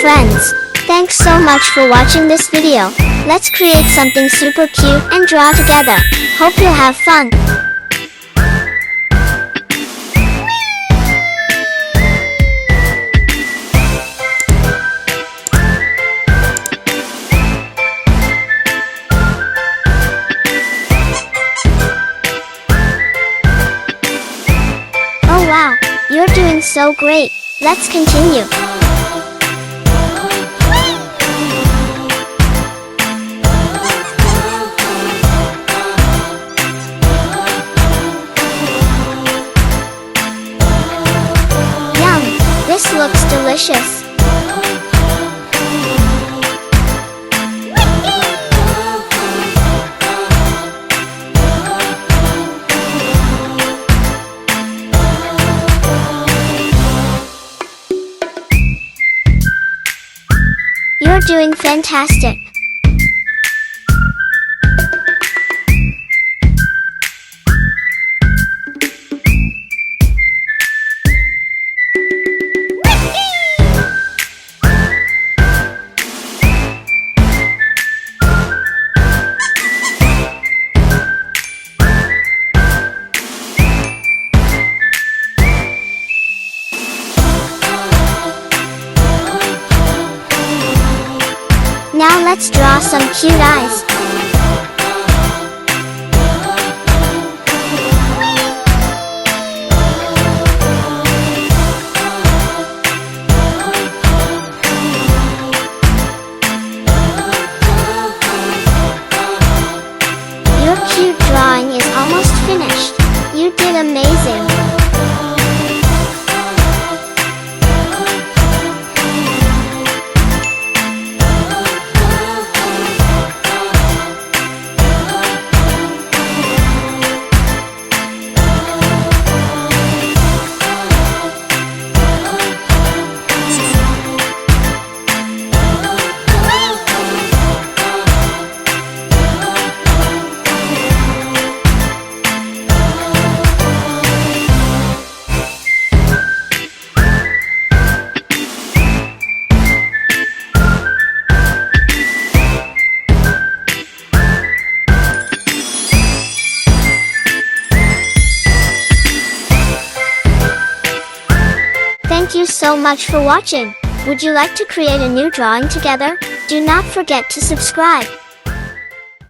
friends. Thanks so much for watching this video. Let's create something super cute and draw together. Hope you'll have fun. Oh wow, you're doing so great. Let's continue. Yum, this looks delicious. You're doing fantastic. Now let's draw some cute eyes. Your cute drawing is almost finished. You did amazing. Thank you so much for watching. Would you like to create a new drawing together? Do not forget to subscribe.